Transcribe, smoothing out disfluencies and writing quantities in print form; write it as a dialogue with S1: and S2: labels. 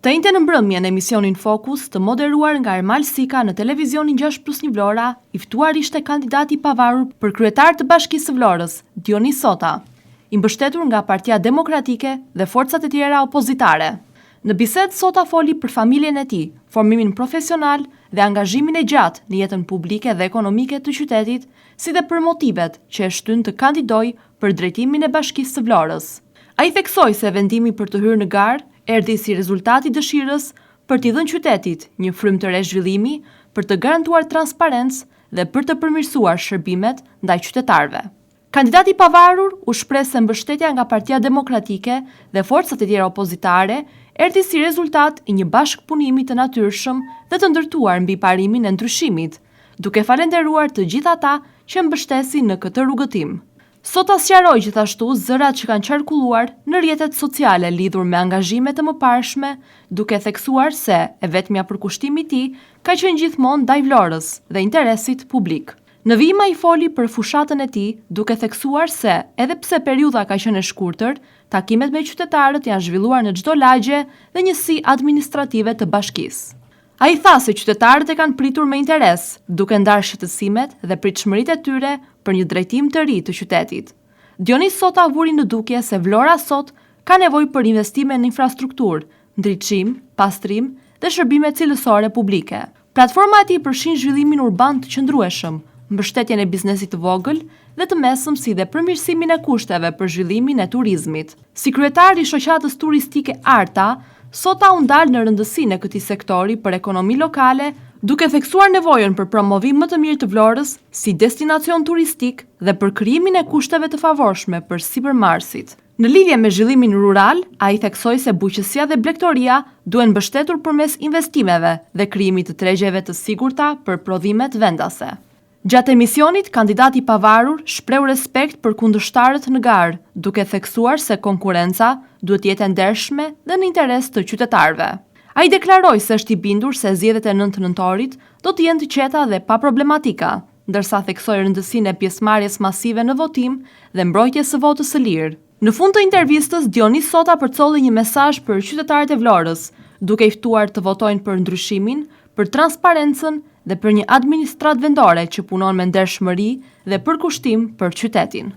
S1: Të njëjtën në mbrëmje në emisionin Fokus, të moderuar nga Ermal Sika në televizionin 6+1 Vlora, i ftuar ishte kandidati i pavarur për kryetar të Bashkisë së Vlorës, Dionis Sota, i mbështetur nga Partia Demokratike dhe forcat e tjera opozitare. Në bisedë Sota foli për familjen e tij, formimin profesional dhe angazhimin e gjatë në jetën publike dhe ekonomike të qytetit, si dhe për motivet që e shtyn të kandidojë për drejtimin e Bashkisë së Vlorës. Ai theksoi se vendimi për të hyrë në garë erdhi si rezultat i dëshirës për t'i dhënë qytetit një frymë të re zhvillimi, për të garantuar transparencë dhe për të përmirësuar shërbimet ndaj qytetarëve. Kandidati i pavarur u shpreh se mbështetja nga Partia Demokratike dhe forcat e tjera opozitare erdhi si rezultat i një bashkëpunimi të natyrshëm dhe të ndërtuar mbi parimin e ndryshimit, duke falenderuar të gjithë ata që mbështesin në këtë rrugëtim. Sota sqaroi gjithashtu zërat që kanë qarkulluar në rrjetet sociale lidhur me angazhime të mëparshme, duke theksuar se e vetmja përkushtimi i tij ka qenë gjithmonë ndaj Vlorës dhe interesit publik. Në vijim ai foli për fushatën e tij, duke theksuar se edhe pse periudha ka qenë e shkurtër, takimet me qytetarët janë zhvilluar në çdo lagje dhe njësi administrative të bashkisë. Ai tha se qytetarët e kanë pritur me interes, duke ndarë shqetësimet dhe pritshmëritë e tyre për një drejtim të ri të qytetit. Dionis Sota vuri në dukje se Vlora sot ka nevojë për investime në infrastrukturë, ndriçim, pastrim dhe shërbime cilësore publike. Platforma e tij përfshin zhvillimin urban të qëndrueshëm, mbështetjen e biznesit të vogël dhe të mesëm, si dhe përmirësimin e kushteve për zhvillimin e turizmit. Si kryetar i shoqatës turistike Arta, Sota u ndal në rëndësinë e këtij sektori për ekonomi lokale, duke theksuar nevojën për promovim më të mirë të Vlorës si destinacion turistik dhe për krijimin e kushteve të favorshme për sipërmarrësit. Në lidhje me zhvillimin rural, ai theksoi se bujqësia dhe blegtoria duhen mbështetur përmes investimeve dhe krijimit të tregjeve të sigurta për prodhimet vendase. Gjatë emisionit, kandidati i pavarur shpreu respekt për kundërshtarët në garë, duke theksuar se konkurenca duhet jetë e ndershme dhe në interes të qytetarëve. Ai deklaroi se është i bindur se zgjedhjet e 9 nëntorit do të jenë të qeta dhe pa problematika, ndërsa theksoi rëndësinë e pjesëmarrjes masive në votim dhe mbrojtjes së votës së lirë. Në fund të intervistës, Dionis Sota përcolli një mesazh për qytetarët e Vlorës, duke i ftuar të votojnë për ndryshimin, për transparencën dhe për një administratë vendore që punon me ndershmëri dhe përkushtim për qytetin.